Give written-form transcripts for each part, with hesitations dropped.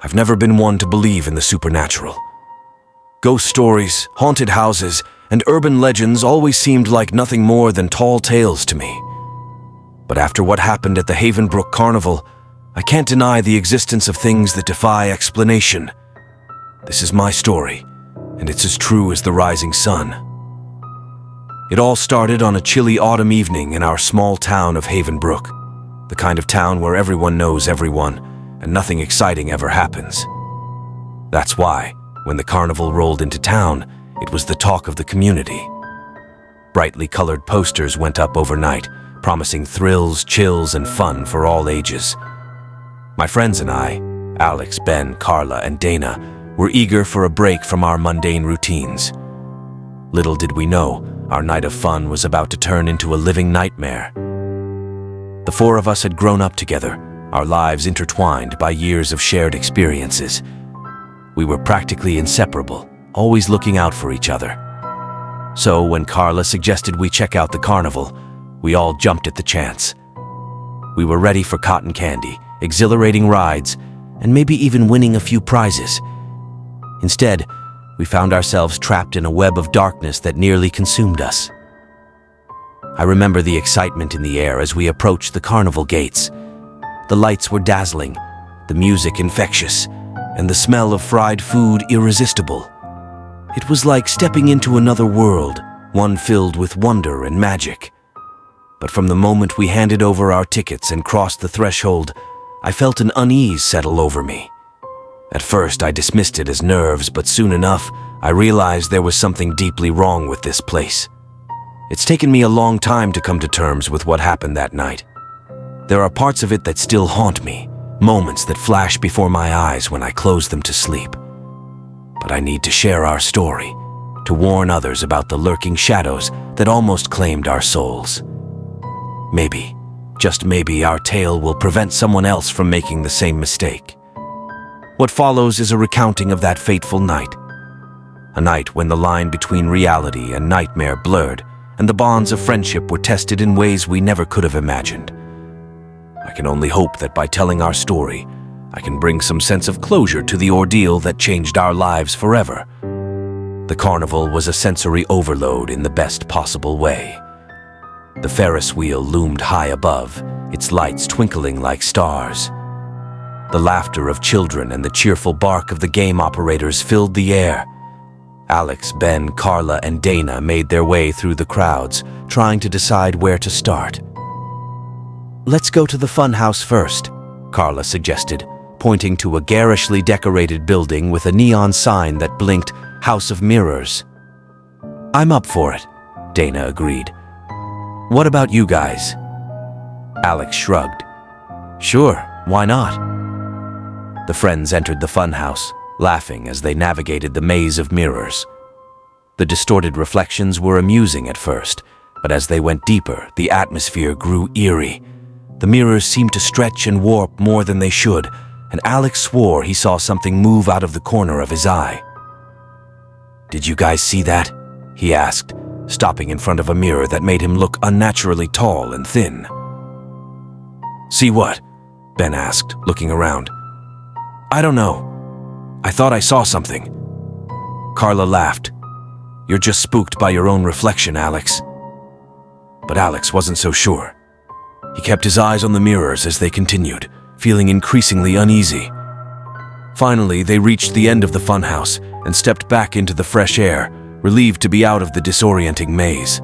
I've never been one to believe in the supernatural. Ghost stories, haunted houses, and urban legends always seemed like nothing more than tall tales to me. But after what happened at the Havenbrook Carnival, I can't deny the existence of things that defy explanation. This is my story, and it's as true as the rising sun. It all started on a chilly autumn evening in our small town of Havenbrook, the kind of town where everyone knows everyone, and nothing exciting ever happens. That's why, when the carnival rolled into town, it was the talk of the community. Brightly colored posters went up overnight, promising thrills, chills, and fun for all ages. My friends and I, Alex, Ben, Carla, and Dana, were eager for a break from our mundane routines. Little did we know, our night of fun was about to turn into a living nightmare. The four of us had grown up together, our lives intertwined by years of shared experiences. We were practically inseparable, always looking out for each other. So when Carla suggested we check out the carnival, we all jumped at the chance. We were ready for cotton candy, exhilarating rides, and maybe even winning a few prizes. Instead, we found ourselves trapped in a web of darkness that nearly consumed us. I remember the excitement in the air as we approached the carnival gates. The lights were dazzling, the music infectious, and the smell of fried food irresistible. It was like stepping into another world, one filled with wonder and magic. But from the moment we handed over our tickets and crossed the threshold, I felt an unease settle over me. At first, I dismissed it as nerves, but soon enough, I realized there was something deeply wrong with this place. It's taken me a long time to come to terms with what happened that night. There are parts of it that still haunt me, moments that flash before my eyes when I close them to sleep. But I need to share our story, to warn others about the lurking shadows that almost claimed our souls. Maybe, just maybe, our tale will prevent someone else from making the same mistake. What follows is a recounting of that fateful night. A night when the line between reality and nightmare blurred, and the bonds of friendship were tested in ways we never could have imagined. I can only hope that by telling our story, I can bring some sense of closure to the ordeal that changed our lives forever. The carnival was a sensory overload in the best possible way. The Ferris wheel loomed high above, its lights twinkling like stars. The laughter of children and the cheerful bark of the game operators filled the air. Alex, Ben, Carla, and Dana made their way through the crowds, trying to decide where to start. "Let's go to the fun house first," Carla suggested, pointing to a garishly decorated building with a neon sign that blinked House of Mirrors. "I'm up for it," Dana agreed. "What about you guys?" Alex shrugged. "Sure, why not?" The friends entered the funhouse, laughing as they navigated the maze of mirrors. The distorted reflections were amusing at first, but as they went deeper, the atmosphere grew eerie. The mirrors seemed to stretch and warp more than they should, and Alex swore he saw something move out of the corner of his eye. "Did you guys see that?" he asked, stopping in front of a mirror that made him look unnaturally tall and thin. "See what?" Ben asked, looking around. "I don't know. I thought I saw something." Carla laughed. "You're just spooked by your own reflection, Alex." But Alex wasn't so sure. He kept his eyes on the mirrors as they continued, feeling increasingly uneasy. Finally, they reached the end of the funhouse and stepped back into the fresh air, relieved to be out of the disorienting maze.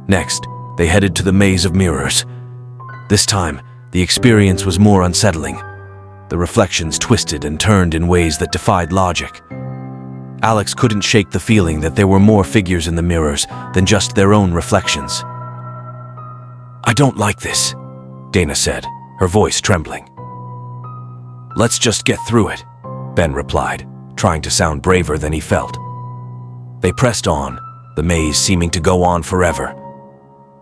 Next, they headed to the maze of mirrors. This time, the experience was more unsettling. The reflections twisted and turned in ways that defied logic. Alex couldn't shake the feeling that there were more figures in the mirrors than just their own reflections. "I don't like this," Dana said, her voice trembling. "Let's just get through it," Ben replied, trying to sound braver than he felt. They pressed on, the maze seeming to go on forever.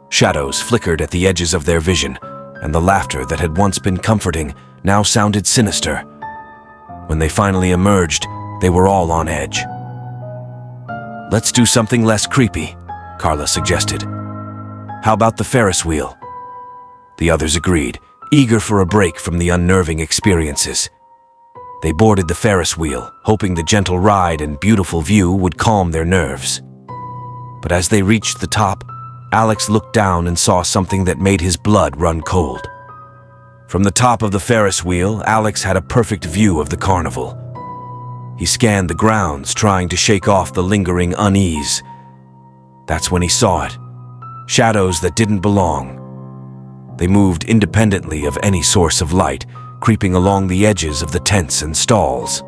Shadows flickered at the edges of their vision, and the laughter that had once been comforting now sounded sinister. When they finally emerged, they were all on edge. "Let's do something less creepy," Carla suggested. "How about the Ferris wheel?" The others agreed, eager for a break from the unnerving experiences. They boarded the Ferris wheel, hoping the gentle ride and beautiful view would calm their nerves. But as they reached the top, Alex looked down and saw something that made his blood run cold. From the top of the Ferris wheel, Alex had a perfect view of the carnival. He scanned the grounds, trying to shake off the lingering unease. That's when he saw it. Shadows that didn't belong. They moved independently of any source of light, creeping along the edges of the tents and stalls.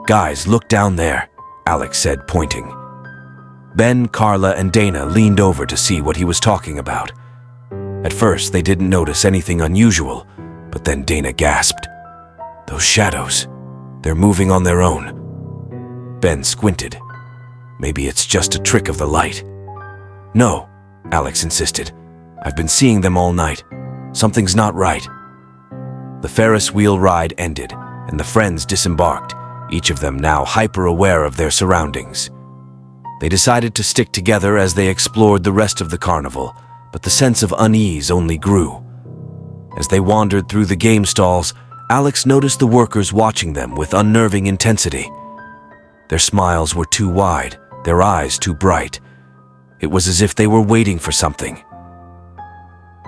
"Guys, look down there," Alex said, pointing. Ben, Carla, and Dana leaned over to see what he was talking about. At first, they didn't notice anything unusual, but then Dana gasped. "Those shadows, they're moving on their own." Ben squinted. "Maybe it's just a trick of the light." "No," Alex insisted. "I've been seeing them all night. Something's not right." The Ferris wheel ride ended, and the friends disembarked, each of them now hyper-aware of their surroundings. They decided to stick together as they explored the rest of the carnival, but the sense of unease only grew. As they wandered through the game stalls, Alex noticed the workers watching them with unnerving intensity. Their smiles were too wide, their eyes too bright. It was as if they were waiting for something.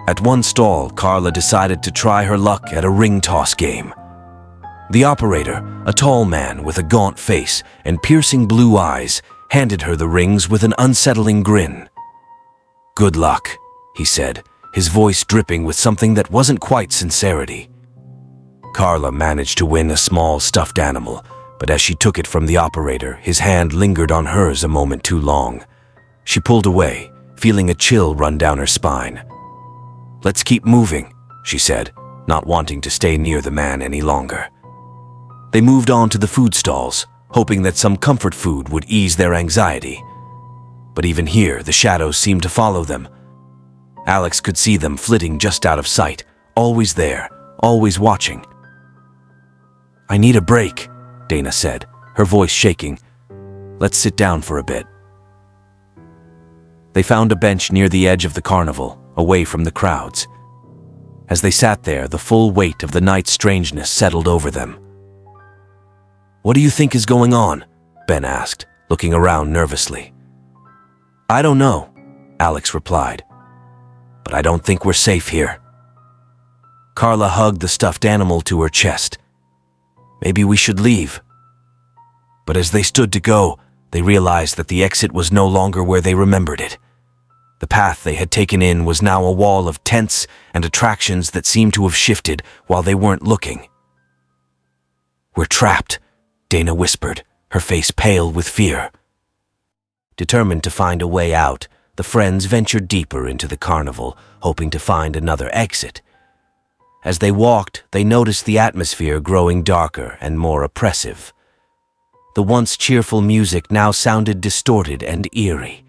At one stall, Carla decided to try her luck at a ring toss game. The operator, a tall man with a gaunt face and piercing blue eyes, handed her the rings with an unsettling grin. "Good luck," he said, his voice dripping with something that wasn't quite sincerity. Carla managed to win a small stuffed animal, but as she took it from the operator, his hand lingered on hers a moment too long. She pulled away, feeling a chill run down her spine. "Let's keep moving," she said, not wanting to stay near the man any longer. They moved on to the food stalls, hoping that some comfort food would ease their anxiety. But even here, the shadows seemed to follow them. Alex could see them flitting just out of sight, always there, always watching. "I need a break," Dana said, her voice shaking. "Let's sit down for a bit." They found a bench near the edge of the carnival, away from the crowds. As they sat there, the full weight of the night's strangeness settled over them. "What do you think is going on?" Ben asked, looking around nervously. "I don't know," Alex replied. "But I don't think we're safe here." Carla hugged the stuffed animal to her chest. "Maybe we should leave." But as they stood to go, they realized that the exit was no longer where they remembered it. The path they had taken in was now a wall of tents and attractions that seemed to have shifted while they weren't looking. "We're trapped," Dana whispered, her face pale with fear. Determined to find a way out, the friends ventured deeper into the carnival, hoping to find another exit. As they walked, they noticed the atmosphere growing darker and more oppressive. The once cheerful music now sounded distorted and eerie.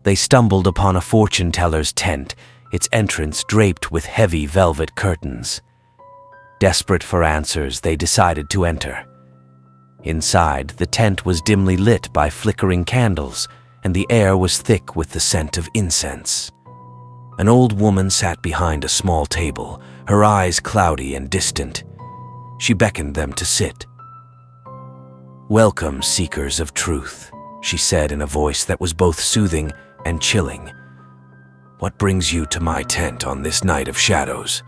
They stumbled upon a fortune-teller's tent, its entrance draped with heavy velvet curtains. Desperate for answers, they decided to enter. Inside, the tent was dimly lit by flickering candles, and the air was thick with the scent of incense. An old woman sat behind a small table, her eyes cloudy and distant. She beckoned them to sit. "Welcome, seekers of truth," she said in a voice that was both soothing and chilling. "What brings you to my tent on this night of shadows?"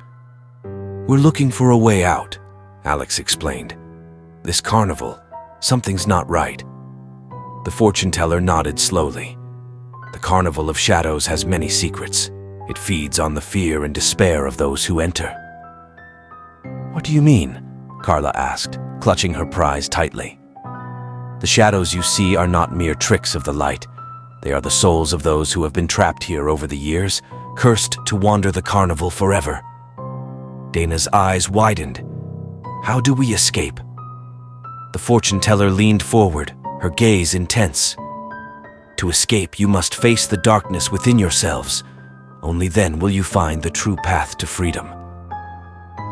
"We're looking for a way out," Alex explained. "This carnival, something's not right." The fortune-teller nodded slowly. "The Carnival of Shadows has many secrets. It feeds on the fear and despair of those who enter." "What do you mean?" Carla asked, clutching her prize tightly. "The shadows you see are not mere tricks of the light. They are the souls of those who have been trapped here over the years, cursed to wander the carnival forever." Dana's eyes widened. "How do we escape?" The fortune-teller leaned forward, her gaze intense. "To escape, you must face the darkness within yourselves. Only then will you find the true path to freedom."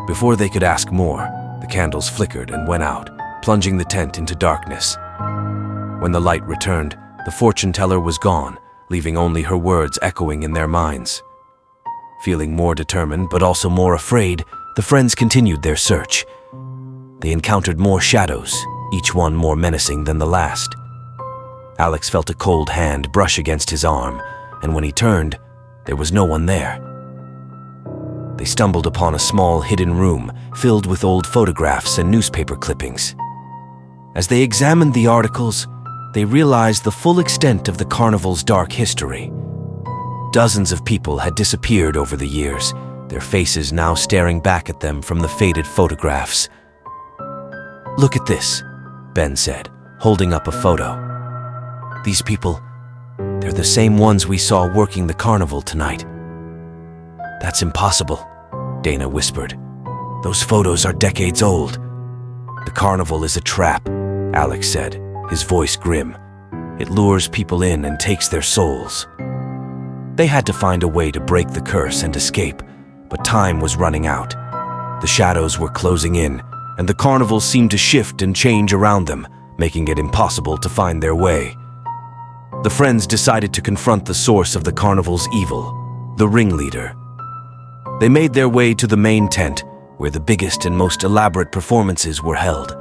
Before they could ask more, the candles flickered and went out, plunging the tent into darkness. When the light returned, the fortune-teller was gone, leaving only her words echoing in their minds. Feeling more determined but also more afraid, the friends continued their search. They encountered more shadows, each one more menacing than the last. Alex felt a cold hand brush against his arm, and when he turned, there was no one there. They stumbled upon a small hidden room filled with old photographs and newspaper clippings. As they examined the articles, they realized the full extent of the carnival's dark history. Dozens of people had disappeared over the years, their faces now staring back at them from the faded photographs. "Look at this," Ben said, holding up a photo. "These people, they're the same ones we saw working the carnival tonight." "That's impossible," Dana whispered. "Those photos are decades old." "The carnival is a trap," Alex said, his voice grim. "It lures people in and takes their souls." They had to find a way to break the curse and escape, but time was running out. The shadows were closing in, and the carnival seemed to shift and change around them, making it impossible to find their way. The friends decided to confront the source of the carnival's evil, the ringleader. They made their way to the main tent, where the biggest and most elaborate performances were held.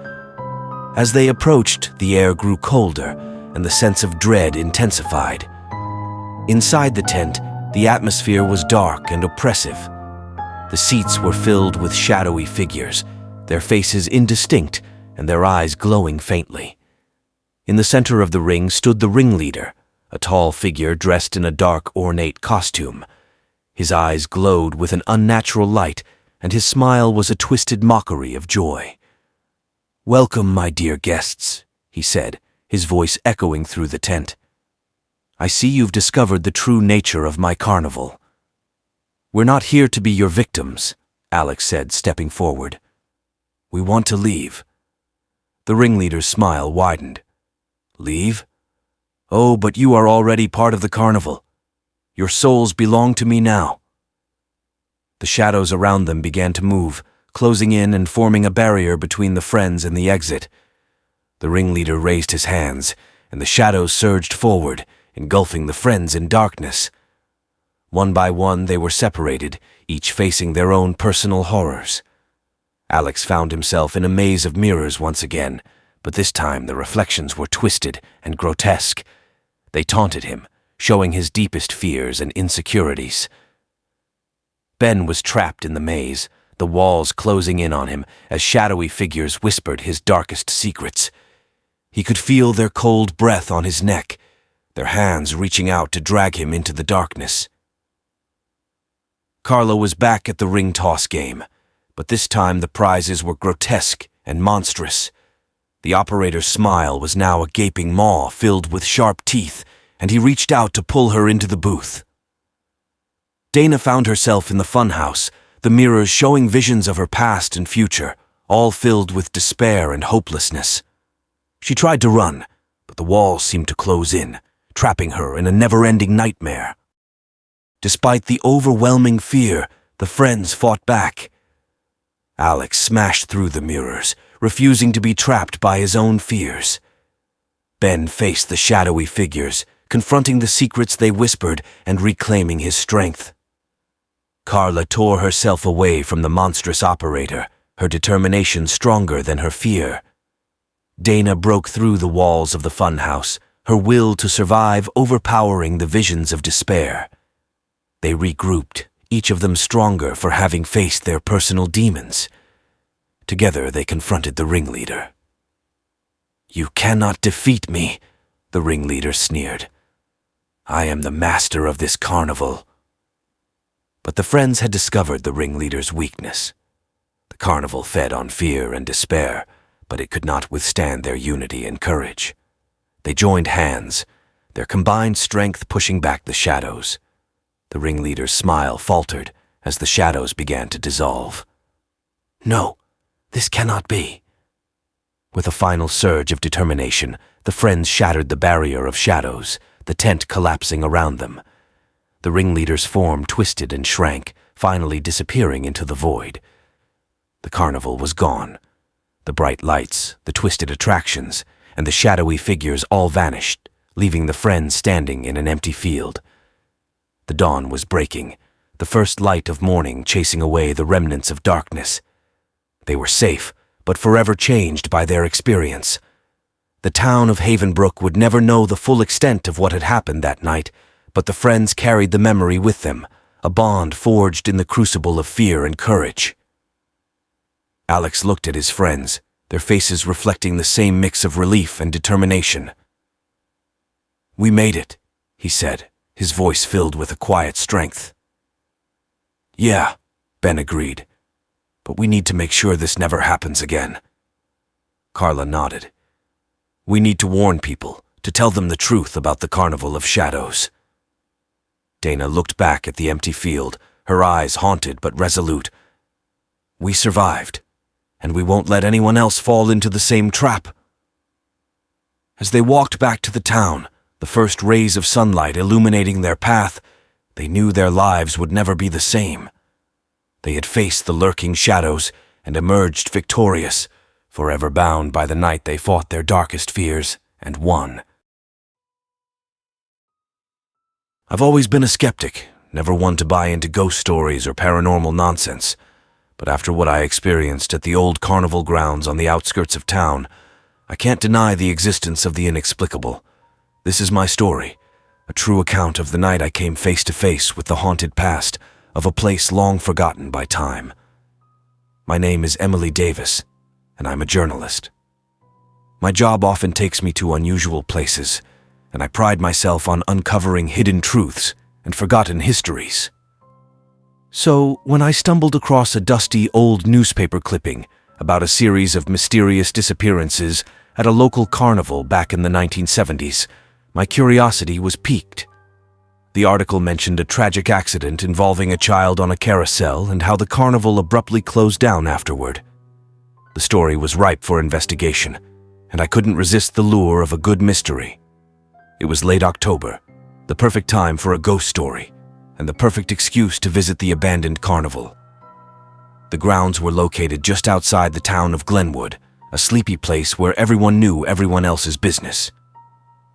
As they approached, the air grew colder, and the sense of dread intensified. Inside the tent, the atmosphere was dark and oppressive. The seats were filled with shadowy figures, their faces indistinct and their eyes glowing faintly. In the center of the ring stood the ringleader, a tall figure dressed in a dark, ornate costume. His eyes glowed with an unnatural light, and his smile was a twisted mockery of joy. "Welcome, my dear guests," he said, his voice echoing through the tent. "I see you've discovered the true nature of my carnival." "We're not here to be your victims," Alex said, stepping forward. "We want to leave." The ringleader's smile widened. "Leave? Oh, but you are already part of the carnival. Your souls belong to me now." The shadows around them began to move, closing in and forming a barrier between the friends and the exit. The ringleader raised his hands, and the shadows surged forward, engulfing the friends in darkness. One by one they were separated, each facing their own personal horrors. Alex found himself in a maze of mirrors once again, but this time the reflections were twisted and grotesque. They taunted him, showing his deepest fears and insecurities. Ben was trapped in the maze, the walls closing in on him as shadowy figures whispered his darkest secrets. He could feel their cold breath on his neck, their hands reaching out to drag him into the darkness. Carla was back at the ring toss game, but this time the prizes were grotesque and monstrous. The operator's smile was now a gaping maw filled with sharp teeth, and he reached out to pull her into the booth. Dana found herself in the funhouse, the mirrors showing visions of her past and future, all filled with despair and hopelessness. She tried to run, but the walls seemed to close in, trapping her in a never-ending nightmare. Despite the overwhelming fear, the friends fought back. Alex smashed through the mirrors, refusing to be trapped by his own fears. Ben faced the shadowy figures, confronting the secrets they whispered and reclaiming his strength. Carla tore herself away from the monstrous operator, her determination stronger than her fear. Dana broke through the walls of the funhouse, her will to survive overpowering the visions of despair. They regrouped, each of them stronger for having faced their personal demons. Together they confronted the ringleader. "You cannot defeat me," the ringleader sneered. "I am the master of this carnival." But the friends had discovered the ringleader's weakness. The carnival fed on fear and despair, but it could not withstand their unity and courage. They joined hands, their combined strength pushing back the shadows. The ringleader's smile faltered as the shadows began to dissolve. "No, this cannot be." With a final surge of determination, the friends shattered the barrier of shadows, the tent collapsing around them. The ringleader's form twisted and shrank, finally disappearing into the void. The carnival was gone. The bright lights, the twisted attractions, and the shadowy figures all vanished, leaving the friends standing in an empty field. The dawn was breaking, the first light of morning chasing away the remnants of darkness. They were safe, but forever changed by their experience. The town of Havenbrook would never know the full extent of what had happened that night, but the friends carried the memory with them, a bond forged in the crucible of fear and courage. Alex looked at his friends, their faces reflecting the same mix of relief and determination. "We made it," he said, his voice filled with a quiet strength. "Yeah," Ben agreed, "but we need to make sure this never happens again." Carla nodded. "We need to warn people, to tell them the truth about the Carnival of Shadows." Dana looked back at the empty field, her eyes haunted but resolute. "We survived, and we won't let anyone else fall into the same trap." As they walked back to the town, the first rays of sunlight illuminating their path, they knew their lives would never be the same. They had faced the lurking shadows and emerged victorious, forever bound by the night they fought their darkest fears and won. I've always been a skeptic, never one to buy into ghost stories or paranormal nonsense, but after what I experienced at the old carnival grounds on the outskirts of town, I can't deny the existence of the inexplicable. This is my story, a true account of the night I came face to face with the haunted past of a place long forgotten by time. My name is Emily Davis, and I'm a journalist. My job often takes me to unusual places, and I pride myself on uncovering hidden truths and forgotten histories. So, when I stumbled across a dusty old newspaper clipping about a series of mysterious disappearances at a local carnival back in the 1970s, my curiosity was piqued. The article mentioned a tragic accident involving a child on a carousel and how the carnival abruptly closed down afterward. The story was ripe for investigation, and I couldn't resist the lure of a good mystery. It was late October, the perfect time for a ghost story, and the perfect excuse to visit the abandoned carnival. The grounds were located just outside the town of Glenwood, a sleepy place where everyone knew everyone else's business.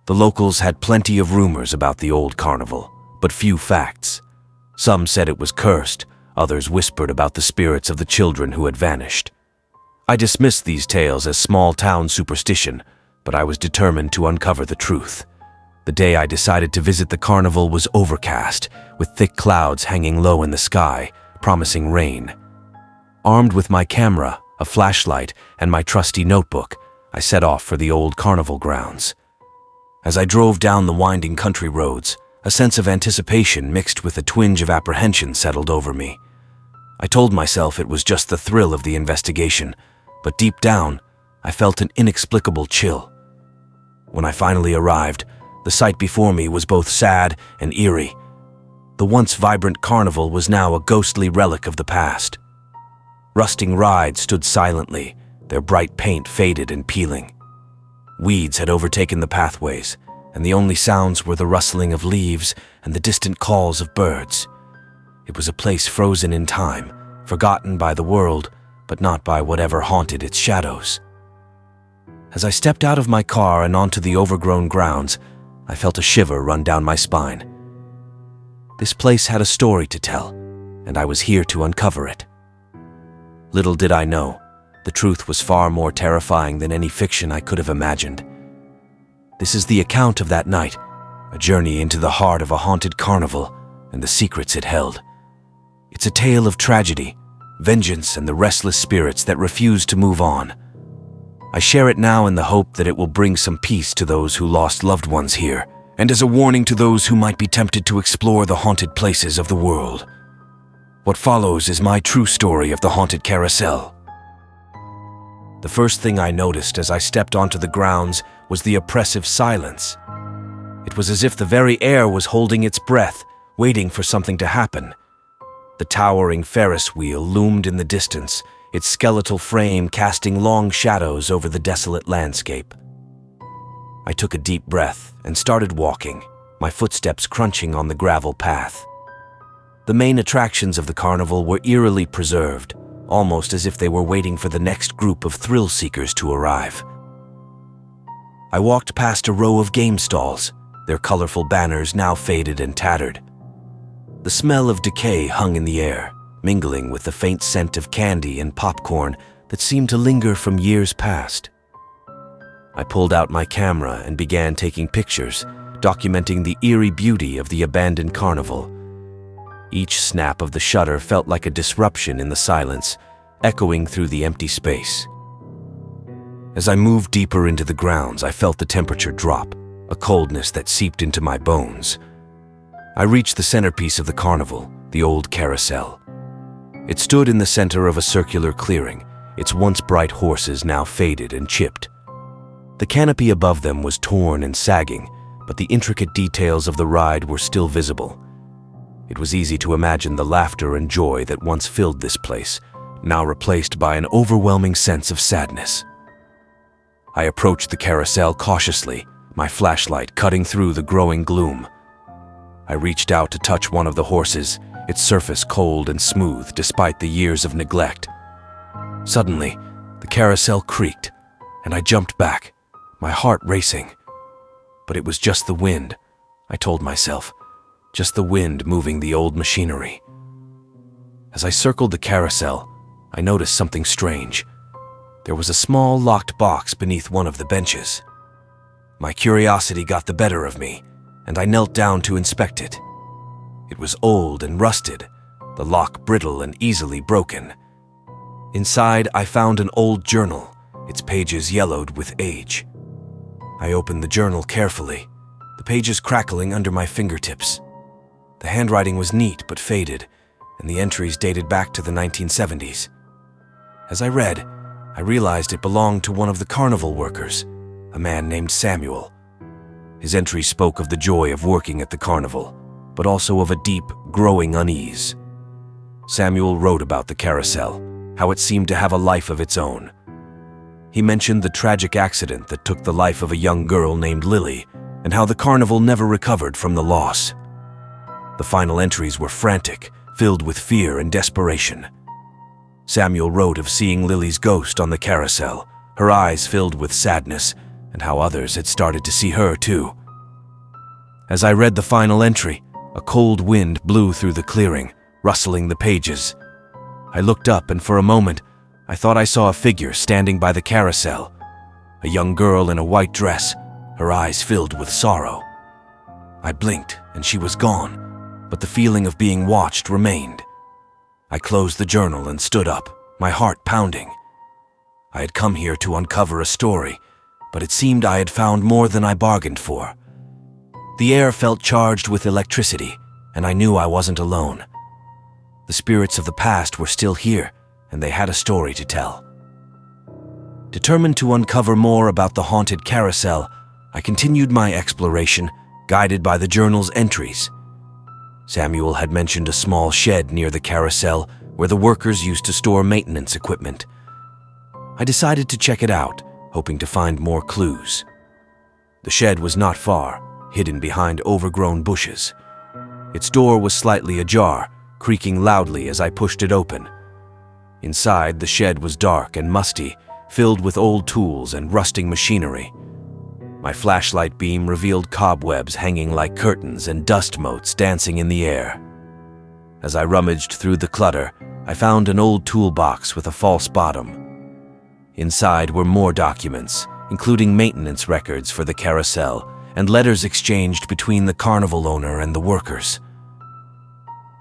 The locals had plenty of rumors about the old carnival, but few facts. Some said it was cursed, others whispered about the spirits of the children who had vanished. I dismissed these tales as small-town superstition, but I was determined to uncover the truth. The day I decided to visit the carnival was overcast, with thick clouds hanging low in the sky, promising rain. Armed with my camera, a flashlight, and my trusty notebook, I set off for the old carnival grounds. As I drove down the winding country roads, a sense of anticipation mixed with a twinge of apprehension settled over me. I told myself it was just the thrill of the investigation, but deep down, I felt an inexplicable chill. When I finally arrived, the sight before me was both sad and eerie. The once vibrant carnival was now a ghostly relic of the past. Rusting rides stood silently, their bright paint faded and peeling. Weeds had overtaken the pathways, and the only sounds were the rustling of leaves and the distant calls of birds. It was a place frozen in time, forgotten by the world, but not by whatever haunted its shadows. As I stepped out of my car and onto the overgrown grounds, I felt a shiver run down my spine. This place had a story to tell, and I was here to uncover it. Little did I know, the truth was far more terrifying than any fiction I could have imagined. This is the account of that night, a journey into the heart of a haunted carnival and the secrets it held. It's a tale of tragedy, vengeance, and the restless spirits that refuse to move on. I share it now in the hope that it will bring some peace to those who lost loved ones here, and as a warning to those who might be tempted to explore the haunted places of the world. What follows is my true story of the haunted carousel. The first thing I noticed as I stepped onto the grounds was the oppressive silence. It was as if the very air was holding its breath, waiting for something to happen. The towering Ferris wheel loomed in the distance, its skeletal frame casting long shadows over the desolate landscape. I took a deep breath and started walking, my footsteps crunching on the gravel path. The main attractions of the carnival were eerily preserved, almost as if they were waiting for the next group of thrill-seekers to arrive. I walked past a row of game stalls, their colorful banners now faded and tattered. The smell of decay hung in the air, mingling with the faint scent of candy and popcorn that seemed to linger from years past. I pulled out my camera and began taking pictures, documenting the eerie beauty of the abandoned carnival. Each snap of the shutter felt like a disruption in the silence, echoing through the empty space. As I moved deeper into the grounds, I felt the temperature drop, a coldness that seeped into my bones. I reached the centerpiece of the carnival, the old carousel. It stood in the center of a circular clearing, its once bright horses now faded and chipped. The canopy above them was torn and sagging, but the intricate details of the ride were still visible. It was easy to imagine the laughter and joy that once filled this place, now replaced by an overwhelming sense of sadness. I approached the carousel cautiously, my flashlight cutting through the growing gloom. I reached out to touch one of the horses, its surface cold and smooth despite the years of neglect. Suddenly, the carousel creaked, and I jumped back, my heart racing. But it was just the wind, I told myself, just the wind moving the old machinery. As I circled the carousel, I noticed something strange. There was a small locked box beneath one of the benches. My curiosity got the better of me, and I knelt down to inspect it. It was old and rusted, the lock brittle and easily broken. Inside, I found an old journal, its pages yellowed with age. I opened the journal carefully, the pages crackling under my fingertips. The handwriting was neat but faded, and the entries dated back to the 1970s. As I read, I realized it belonged to one of the carnival workers, a man named Samuel. His entry spoke of the joy of working at the carnival, but also of a deep, growing unease. Samuel wrote about the carousel, how it seemed to have a life of its own. He mentioned the tragic accident that took the life of a young girl named Lily, and how the carnival never recovered from the loss. The final entries were frantic, filled with fear and desperation. Samuel wrote of seeing Lily's ghost on the carousel, her eyes filled with sadness, and how others had started to see her too. As I read the final entry, a cold wind blew through the clearing, rustling the pages. I looked up, and for a moment, I thought I saw a figure standing by the carousel, a young girl in a white dress, her eyes filled with sorrow. I blinked, and she was gone, but the feeling of being watched remained. I closed the journal and stood up, my heart pounding. I had come here to uncover a story, but it seemed I had found more than I bargained for. The air felt charged with electricity, and I knew I wasn't alone. The spirits of the past were still here, and they had a story to tell. Determined to uncover more about the haunted carousel, I continued my exploration, guided by the journal's entries. Samuel had mentioned a small shed near the carousel where the workers used to store maintenance equipment. I decided to check it out, hoping to find more clues. The shed was not far, hidden behind overgrown bushes. Its door was slightly ajar, creaking loudly as I pushed it open. Inside, the shed was dark and musty, filled with old tools and rusting machinery. My flashlight beam revealed cobwebs hanging like curtains and dust motes dancing in the air. As I rummaged through the clutter, I found an old toolbox with a false bottom. Inside were more documents, including maintenance records for the carousel and letters exchanged between the carnival owner and the workers.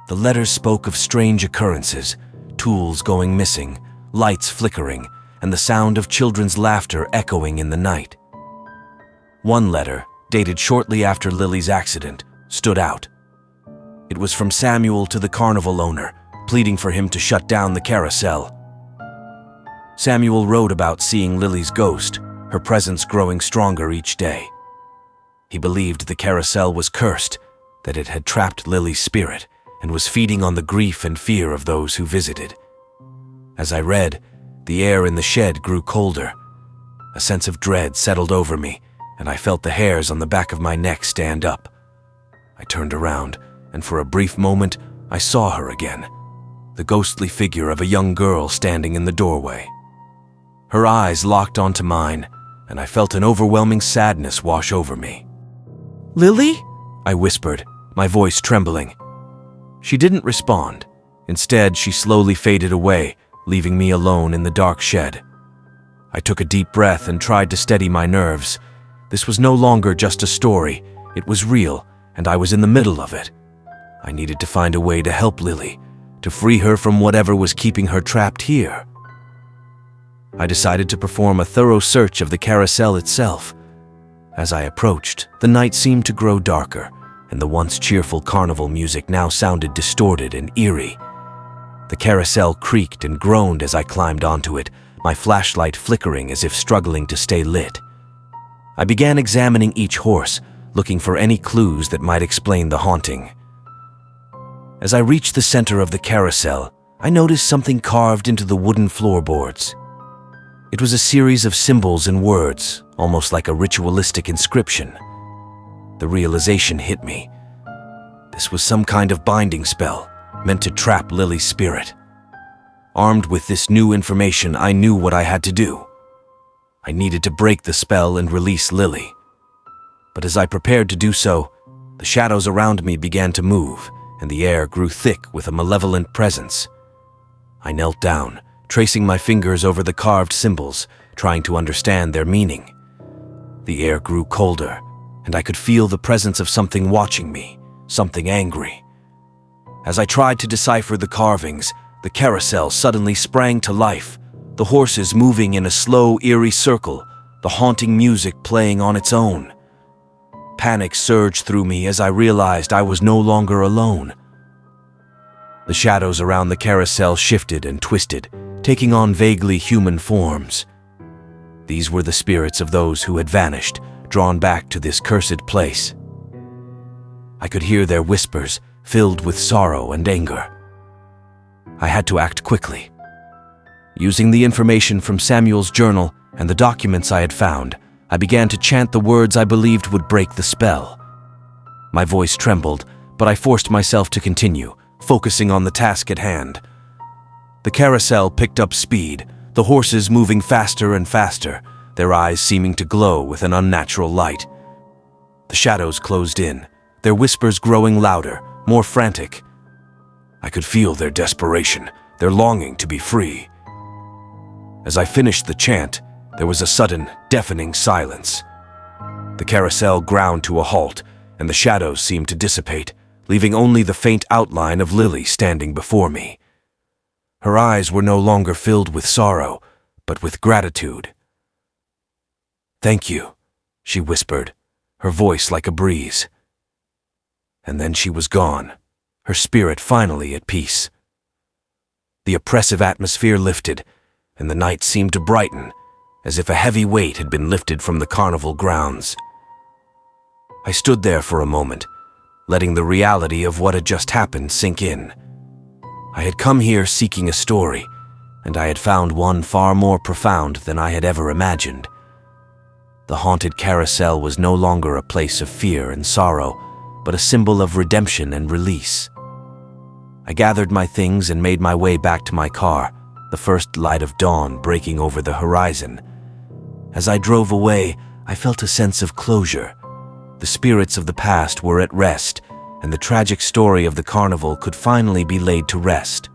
The letters spoke of strange occurrences, tools going missing, lights flickering, and the sound of children's laughter echoing in the night. One letter, dated shortly after Lily's accident, stood out. It was from Samuel to the carnival owner, pleading for him to shut down the carousel. Samuel wrote about seeing Lily's ghost, her presence growing stronger each day. He believed the carousel was cursed, that it had trapped Lily's spirit and was feeding on the grief and fear of those who visited. As I read, the air in the shed grew colder. A sense of dread settled over me, and I felt the hairs on the back of my neck stand up. I turned around, and for a brief moment, I saw her again, the ghostly figure of a young girl standing in the doorway. Her eyes locked onto mine, and I felt an overwhelming sadness wash over me. "Lily?" I whispered, my voice trembling. She didn't respond. Instead, she slowly faded away, leaving me alone in the dark shed. I took a deep breath and tried to steady my nerves. This was no longer just a story. It was real, and I was in the middle of it. I needed to find a way to help Lily, to free her from whatever was keeping her trapped here. I decided to perform a thorough search of the carousel itself. As I approached, the night seemed to grow darker, and the once cheerful carnival music now sounded distorted and eerie. The carousel creaked and groaned as I climbed onto it, my flashlight flickering as if struggling to stay lit. I began examining each horse, looking for any clues that might explain the haunting. As I reached the center of the carousel, I noticed something carved into the wooden floorboards. It was a series of symbols and words, almost like a ritualistic inscription. The realization hit me. This was some kind of binding spell, meant to trap Lily's spirit. Armed with this new information, I knew what I had to do. I needed to break the spell and release Lily. But as I prepared to do so, the shadows around me began to move, and the air grew thick with a malevolent presence. I knelt down, tracing my fingers over the carved symbols, trying to understand their meaning. The air grew colder, and I could feel the presence of something watching me, something angry. As I tried to decipher the carvings, the carousel suddenly sprang to life, the horses moving in a slow, eerie circle, the haunting music playing on its own. Panic surged through me as I realized I was no longer alone. The shadows around the carousel shifted and twisted, taking on vaguely human forms. These were the spirits of those who had vanished, drawn back to this cursed place. I could hear their whispers, filled with sorrow and anger. I had to act quickly. Using the information from Samuel's journal and the documents I had found, I began to chant the words I believed would break the spell. My voice trembled, but I forced myself to continue, focusing on the task at hand. The carousel picked up speed, the horses moving faster and faster, their eyes seeming to glow with an unnatural light. The shadows closed in, their whispers growing louder, more frantic. I could feel their desperation, their longing to be free. As I finished the chant, there was a sudden, deafening silence. The carousel ground to a halt, and the shadows seemed to dissipate, leaving only the faint outline of Lily standing before me. Her eyes were no longer filled with sorrow, but with gratitude. "Thank you," she whispered, her voice like a breeze. And then she was gone, her spirit finally at peace. The oppressive atmosphere lifted, and the night seemed to brighten, as if a heavy weight had been lifted from the carnival grounds. I stood there for a moment, letting the reality of what had just happened sink in. I had come here seeking a story, and I had found one far more profound than I had ever imagined. The haunted carousel was no longer a place of fear and sorrow, but a symbol of redemption and release. I gathered my things and made my way back to my car, the first light of dawn breaking over the horizon. As I drove away, I felt a sense of closure. The spirits of the past were at rest, and the tragic story of the carnival could finally be laid to rest.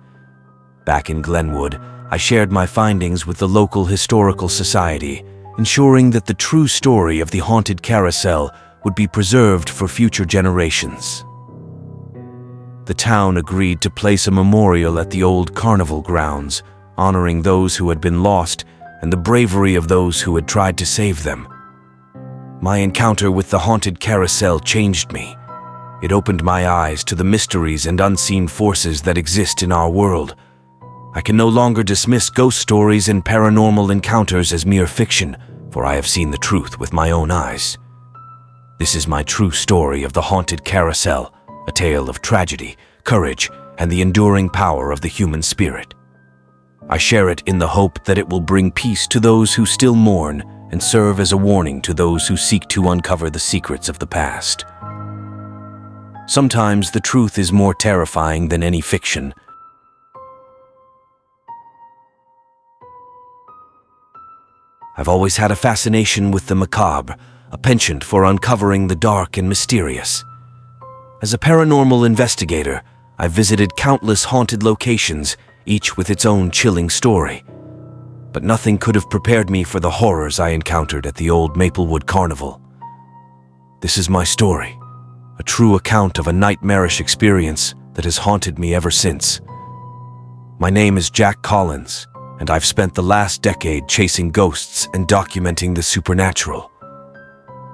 Back in Glenwood, I shared my findings with the local historical society, ensuring that the true story of the haunted carousel would be preserved for future generations. The town agreed to place a memorial at the old carnival grounds, honoring those who had been lost and the bravery of those who had tried to save them. My encounter with the haunted carousel changed me. It opened my eyes to the mysteries and unseen forces that exist in our world. I can no longer dismiss ghost stories and paranormal encounters as mere fiction, for I have seen the truth with my own eyes. This is my true story of the haunted carousel, a tale of tragedy, courage, and the enduring power of the human spirit. I share it in the hope that it will bring peace to those who still mourn and serve as a warning to those who seek to uncover the secrets of the past. Sometimes the truth is more terrifying than any fiction. I've always had a fascination with the macabre, a penchant for uncovering the dark and mysterious. As a paranormal investigator, I've visited countless haunted locations, each with its own chilling story. But nothing could have prepared me for the horrors I encountered at the old Maplewood Carnival. This is my story, a true account of a nightmarish experience that has haunted me ever since. My name is Jack Collins, and I've spent the last decade chasing ghosts and documenting the supernatural.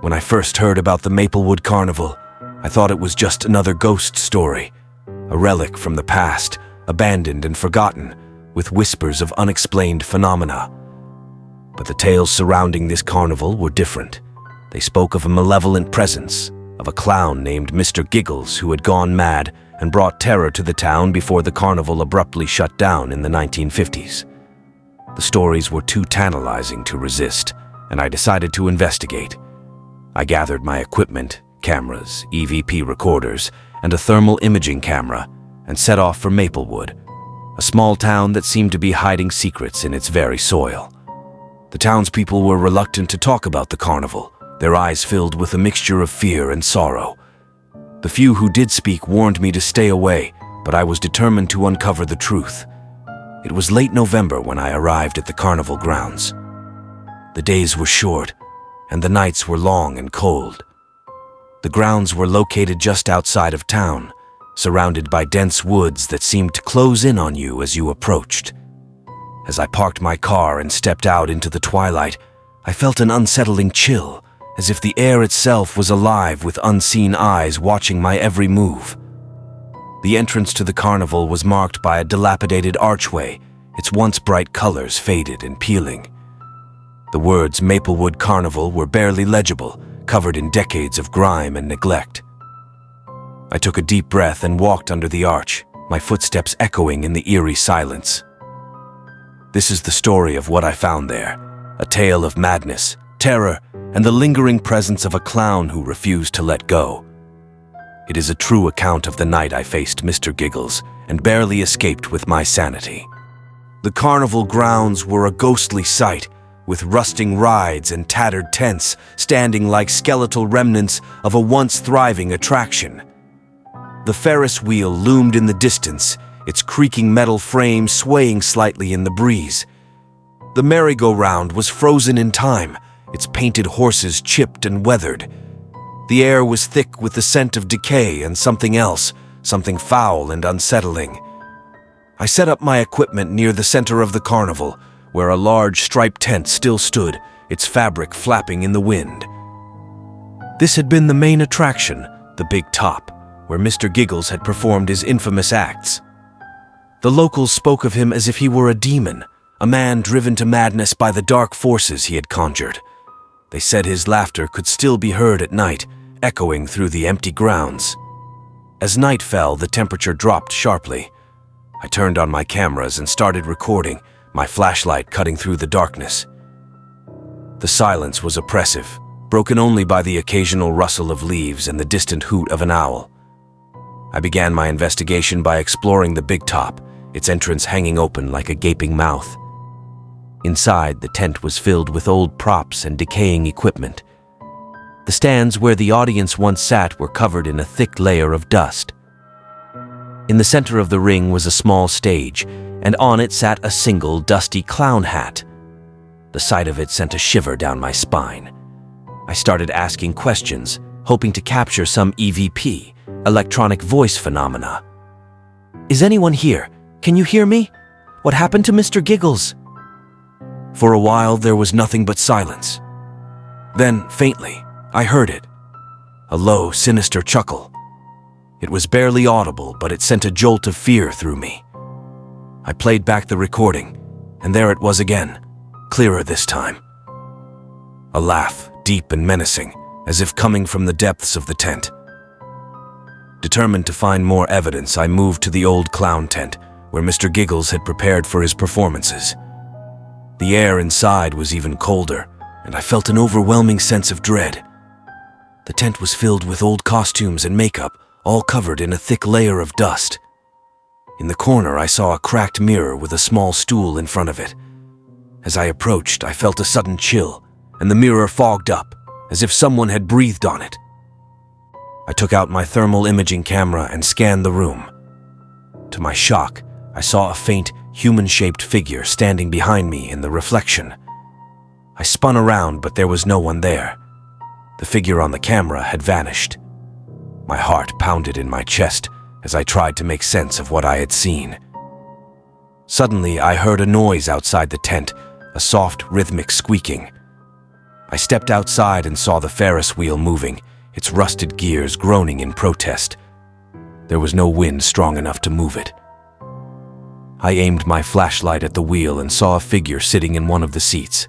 When I first heard about the Maplewood Carnival, I thought it was just another ghost story, a relic from the past, abandoned and forgotten, with whispers of unexplained phenomena. But the tales surrounding this carnival were different. They spoke of a malevolent presence, of a clown named Mr. Giggles who had gone mad and brought terror to the town before the carnival abruptly shut down in the 1950s. The stories were too tantalizing to resist, and I decided to investigate. I gathered my equipment, cameras, EVP recorders, and a thermal imaging camera, and set off for Maplewood, a small town that seemed to be hiding secrets in its very soil. The townspeople were reluctant to talk about the carnival, their eyes filled with a mixture of fear and sorrow. The few who did speak warned me to stay away, but I was determined to uncover the truth. It was late November when I arrived at the carnival grounds. The days were short, and the nights were long and cold. The grounds were located just outside of town, surrounded by dense woods that seemed to close in on you as you approached. As I parked my car and stepped out into the twilight, I felt an unsettling chill, as if the air itself was alive with unseen eyes watching my every move. The entrance to the carnival was marked by a dilapidated archway, its once bright colors faded and peeling. The words Maplewood Carnival were barely legible, covered in decades of grime and neglect. I took a deep breath and walked under the arch, my footsteps echoing in the eerie silence. This is the story of what I found there, a tale of madness, terror, and the lingering presence of a clown who refused to let go. It is a true account of the night I faced Mr. Giggles and barely escaped with my sanity. The carnival grounds were a ghostly sight, with rusting rides and tattered tents standing like skeletal remnants of a once thriving attraction. The Ferris wheel loomed in the distance, its creaking metal frame swaying slightly in the breeze. The merry-go-round was frozen in time, its painted horses chipped and weathered. The air was thick with the scent of decay and something else, something foul and unsettling. I set up my equipment near the center of the carnival, where a large striped tent still stood, its fabric flapping in the wind. This had been the main attraction, the big top, where Mr. Giggles had performed his infamous acts. The locals spoke of him as if he were a demon, a man driven to madness by the dark forces he had conjured. They said his laughter could still be heard at night, echoing through the empty grounds. As night fell, the temperature dropped sharply. I turned on my cameras and started recording, my flashlight cutting through the darkness. The silence was oppressive, broken only by the occasional rustle of leaves and the distant hoot of an owl. I began my investigation by exploring the big top, its entrance hanging open like a gaping mouth. Inside, the tent was filled with old props and decaying equipment. The stands where the audience once sat were covered in a thick layer of dust. In the center of the ring was a small stage, and on it sat a single dusty clown hat. The sight of it sent a shiver down my spine. I started asking questions, hoping to capture some EVP, electronic voice phenomena. "Is anyone here? Can you hear me? What happened to Mr. Giggles?" For a while, there was nothing but silence. Then, faintly, I heard it. A low, sinister chuckle. It was barely audible, but it sent a jolt of fear through me. I played back the recording, and there it was again, clearer this time. A laugh, deep and menacing, as if coming from the depths of the tent. Determined to find more evidence, I moved to the old clown tent, where Mr. Giggles had prepared for his performances. The air inside was even colder, and I felt an overwhelming sense of dread. The tent was filled with old costumes and makeup, all covered in a thick layer of dust. In the corner, I saw a cracked mirror with a small stool in front of it. As I approached, I felt a sudden chill, and the mirror fogged up, as if someone had breathed on it. I took out my thermal imaging camera and scanned the room. To my shock, I saw a faint, human-shaped figure standing behind me in the reflection. I spun around, but there was no one there. The figure on the camera had vanished. My heart pounded in my chest as I tried to make sense of what I had seen. Suddenly, I heard a noise outside the tent, a soft, rhythmic squeaking. I stepped outside and saw the Ferris wheel moving, its rusted gears groaning in protest. There was no wind strong enough to move it. I aimed my flashlight at the wheel and saw a figure sitting in one of the seats.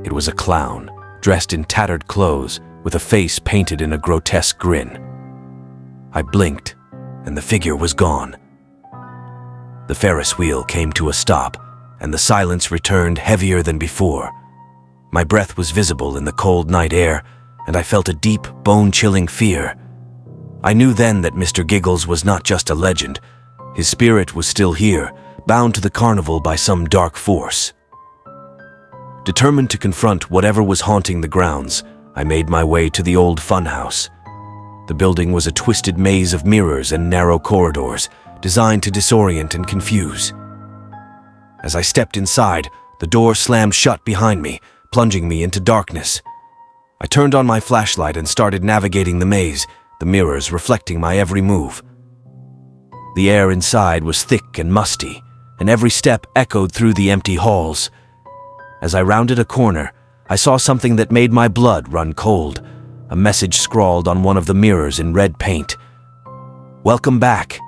It was a clown, dressed in tattered clothes, with a face painted in a grotesque grin. I blinked, and the figure was gone. The Ferris wheel came to a stop, and the silence returned heavier than before. My breath was visible in the cold night air, and I felt a deep, bone-chilling fear. I knew then that Mr. Giggles was not just a legend. His spirit was still here, bound to the carnival by some dark force. Determined to confront whatever was haunting the grounds, I made my way to the old funhouse. The building was a twisted maze of mirrors and narrow corridors, designed to disorient and confuse. As I stepped inside, the door slammed shut behind me, plunging me into darkness. I turned on my flashlight and started navigating the maze, the mirrors reflecting my every move. The air inside was thick and musty, and every step echoed through the empty halls. As I rounded a corner, I saw something that made my blood run cold, a message scrawled on one of the mirrors in red paint. "Welcome back."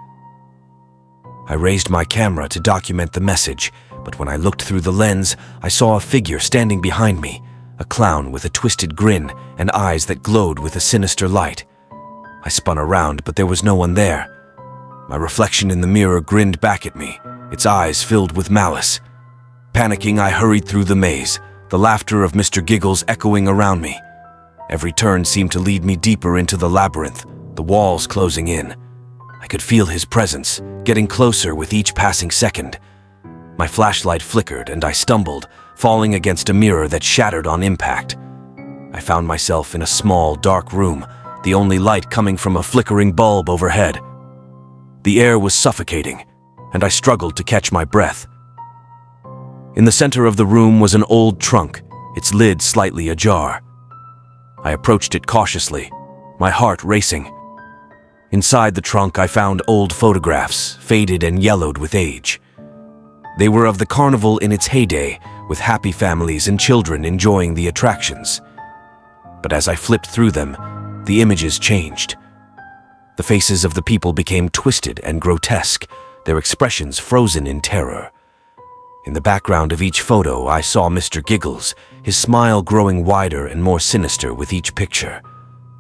I raised my camera to document the message, but when I looked through the lens, I saw a figure standing behind me, a clown with a twisted grin and eyes that glowed with a sinister light. I spun around, but there was no one there. My reflection in the mirror grinned back at me, its eyes filled with malice. Panicking, I hurried through the maze, the laughter of Mr. Giggles echoing around me. Every turn seemed to lead me deeper into the labyrinth, the walls closing in. I could feel his presence, getting closer with each passing second. My flashlight flickered and I stumbled, falling against a mirror that shattered on impact. I found myself in a small, dark room, the only light coming from a flickering bulb overhead. The air was suffocating, and I struggled to catch my breath. In the center of the room was an old trunk, its lid slightly ajar. I approached it cautiously, my heart racing. Inside the trunk, I found old photographs, faded and yellowed with age. They were of the carnival in its heyday, with happy families and children enjoying the attractions. But as I flipped through them, the images changed. The faces of the people became twisted and grotesque, their expressions frozen in terror. In the background of each photo, I saw Mr. Giggles, his smile growing wider and more sinister with each picture.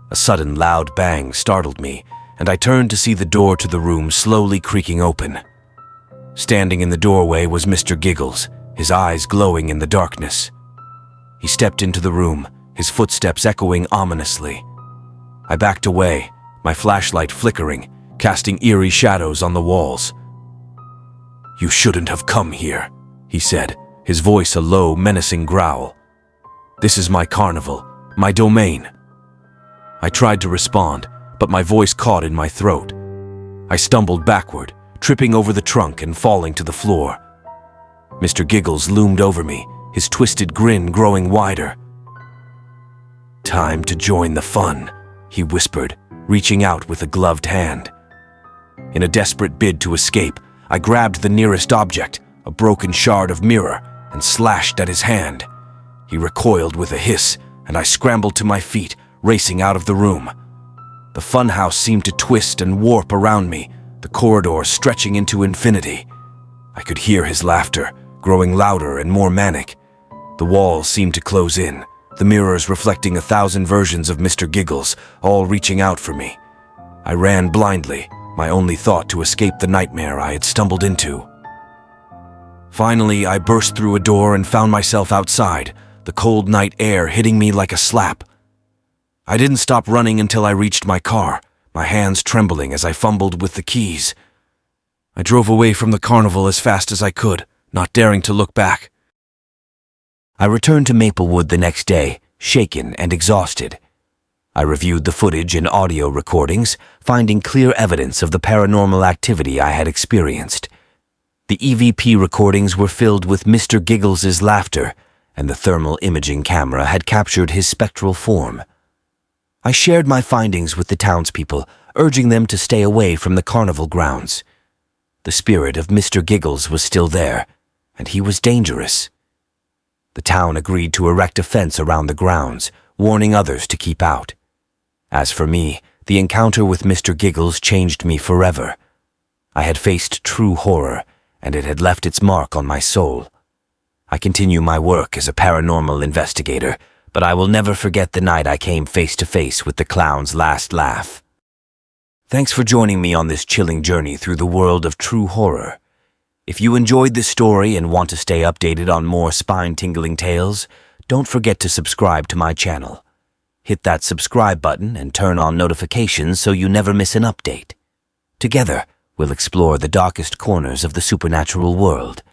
A sudden loud bang startled me, and I turned to see the door to the room slowly creaking open. Standing in the doorway was Mr. Giggles, his eyes glowing in the darkness. He stepped into the room, his footsteps echoing ominously. I backed away, my flashlight flickering, casting eerie shadows on the walls. "You shouldn't have come here," he said, his voice a low, menacing growl. "This is my carnival, my domain." I tried to respond, but my voice caught in my throat. I stumbled backward, tripping over the trunk and falling to the floor. Mr. Giggles loomed over me, his twisted grin growing wider. "Time to join the fun," he whispered, reaching out with a gloved hand. In a desperate bid to escape, I grabbed the nearest object, a broken shard of mirror, and slashed at his hand. He recoiled with a hiss, and I scrambled to my feet, racing out of the room. The funhouse seemed to twist and warp around me, the corridor stretching into infinity. I could hear his laughter, growing louder and more manic. The walls seemed to close in, the mirrors reflecting 1,000 versions of Mr. Giggles, all reaching out for me. I ran blindly, my only thought to escape the nightmare I had stumbled into. Finally, I burst through a door and found myself outside, the cold night air hitting me like a slap. I didn't stop running until I reached my car, my hands trembling as I fumbled with the keys. I drove away from the carnival as fast as I could, not daring to look back. I returned to Maplewood the next day, shaken and exhausted. I reviewed the footage and audio recordings, finding clear evidence of the paranormal activity I had experienced. The EVP recordings were filled with Mr. Giggles's laughter, and the thermal imaging camera had captured his spectral form. I shared my findings with the townspeople, urging them to stay away from the carnival grounds. The spirit of Mr. Giggles was still there, and he was dangerous. The town agreed to erect a fence around the grounds, warning others to keep out. As for me, the encounter with Mr. Giggles changed me forever. I had faced true horror, and it had left its mark on my soul. I continue my work as a paranormal investigator, but I will never forget the night I came face to face with the clown's last laugh. Thanks for joining me on this chilling journey through the world of true horror. If you enjoyed this story and want to stay updated on more spine-tingling tales, don't forget to subscribe to my channel. Hit that subscribe button and turn on notifications so you never miss an update. Together, we'll explore the darkest corners of the supernatural world.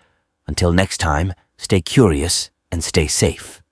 Until next time, stay curious and stay safe.